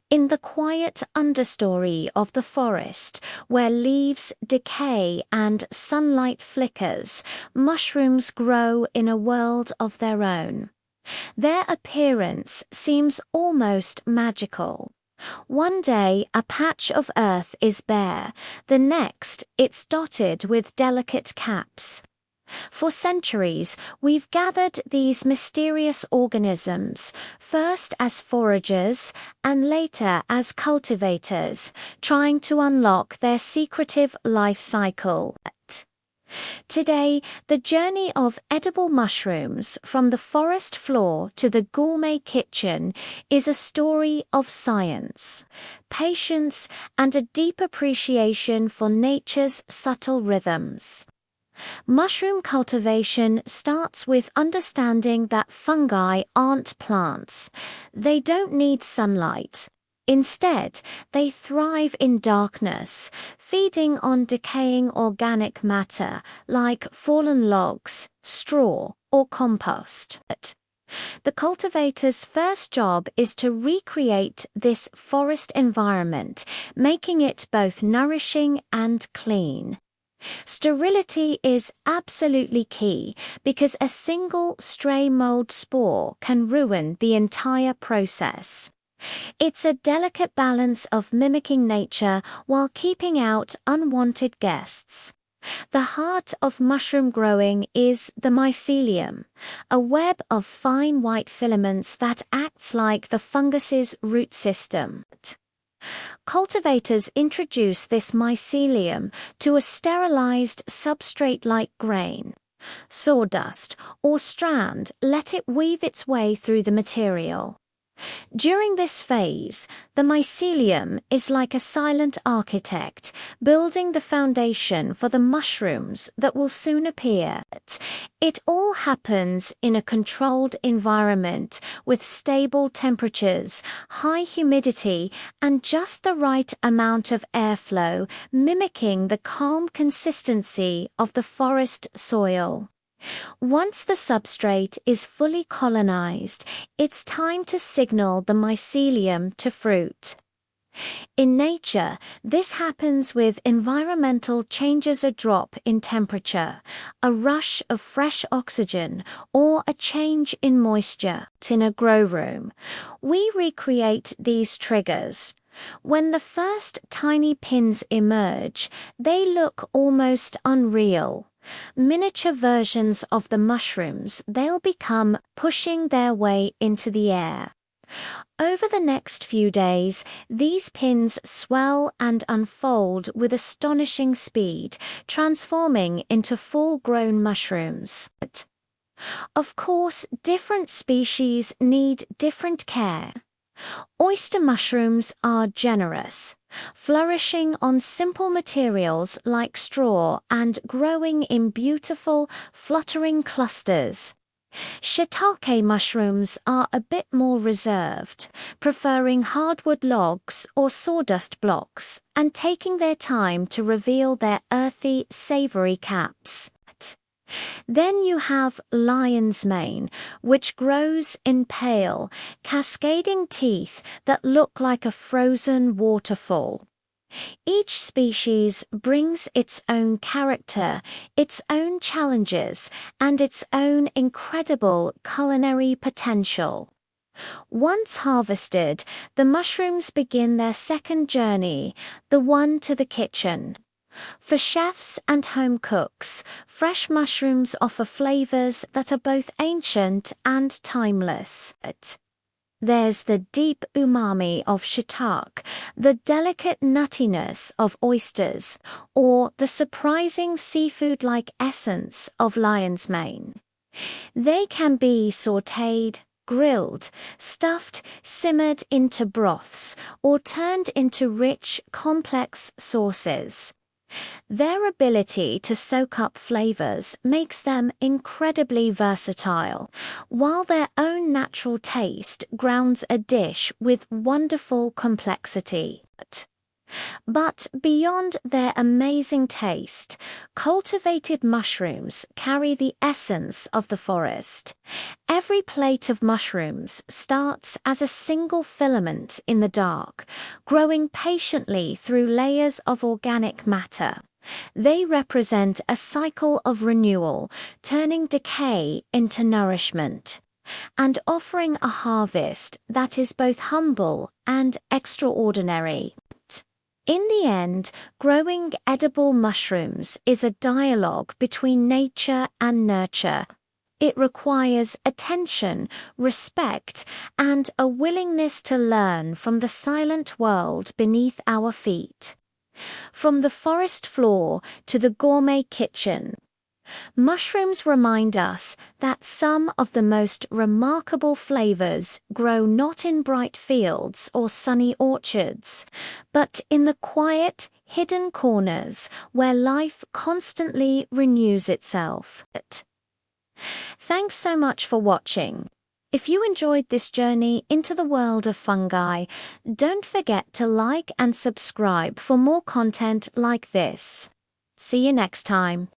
In the quiet understory of the forest, where leaves decay and sunlight flickers, mushrooms grow in a world of their own. Their appearance seems almost magical. One day a patch of earth is bare, the next it's dotted with delicate caps. For centuries, we've gathered these mysterious organisms, first as foragers and later as cultivators, trying to unlock their secretive life cycle. Today, the journey of edible mushrooms from the forest floor to the gourmet kitchen is a story of science, patience, and a deep appreciation for nature's subtle rhythms. Mushroom cultivation starts with understanding that fungi aren't plants. They don't need sunlight. Instead, they thrive in darkness, feeding on decaying organic matter like fallen logs, straw, or compost. The cultivator's first job is to recreate this forest environment, making it both nourishing and clean. Sterility is absolutely key because a single stray mold spore can ruin the entire process. It's a delicate balance of mimicking nature while keeping out unwanted guests. The heart of mushroom growing is the mycelium, a web of fine white filaments that acts like the fungus's root system. Cultivators introduce this mycelium to a sterilized substrate-like grain, sawdust, or strand. Let it weave its way through the material. During this phase, the mycelium is like a silent architect, building the foundation for the mushrooms that will soon appear. It all happens in a controlled environment with stable temperatures, high humidity, and just the right amount of airflow, mimicking the calm consistency of the forest soil. Once the substrate is fully colonized, it's time to signal the mycelium to fruit. In nature, this happens with environmental changes: a drop in temperature, a rush of fresh oxygen, or a change in moisture. In a grow room, we recreate these triggers. When the first tiny pins emerge, they look almost unreal. Miniature versions of the mushrooms they'll become, pushing their way into the air. Over the next few days, these pins swell and unfold with astonishing speed, transforming into full-grown mushrooms. Of course, different species need different care. Oyster mushrooms are generous, flourishing on simple materials like straw and growing in beautiful, fluttering clusters. Shiitake mushrooms are a bit more reserved, preferring hardwood logs or sawdust blocks and taking their time to reveal their earthy, savory caps. Then you have lion's mane, which grows in pale, cascading teeth that look like a frozen waterfall. Each species brings its own character, its own challenges, and its own incredible culinary potential. Once harvested, the mushrooms begin their second journey, the one to the kitchen. For chefs and home cooks, fresh mushrooms offer flavors that are both ancient and timeless. There's the deep umami of shiitake, the delicate nuttiness of oysters, or the surprising seafood-like essence of lion's mane. They can be sautéed, grilled, stuffed, simmered into broths, or turned into rich, complex sauces. Their ability to soak up flavors makes them incredibly versatile, while their own natural taste grounds a dish with wonderful complexity. But beyond their amazing taste, cultivated mushrooms carry the essence of the forest. Every plate of mushrooms starts as a single filament in the dark, growing patiently through layers of organic matter. They represent a cycle of renewal, turning decay into nourishment, and offering a harvest that is both humble and extraordinary. In the end, growing edible mushrooms is a dialogue between nature and nurture. It requires attention, respect, and a willingness to learn from the silent world beneath our feet. From the forest floor to the gourmet kitchen, mushrooms remind us that some of the most remarkable flavors grow not in bright fields or sunny orchards, but in the quiet, hidden corners where life constantly renews itself. Thanks so much for watching. If you enjoyed this journey into the world of fungi, don't forget to like and subscribe for more content like this. See you next time.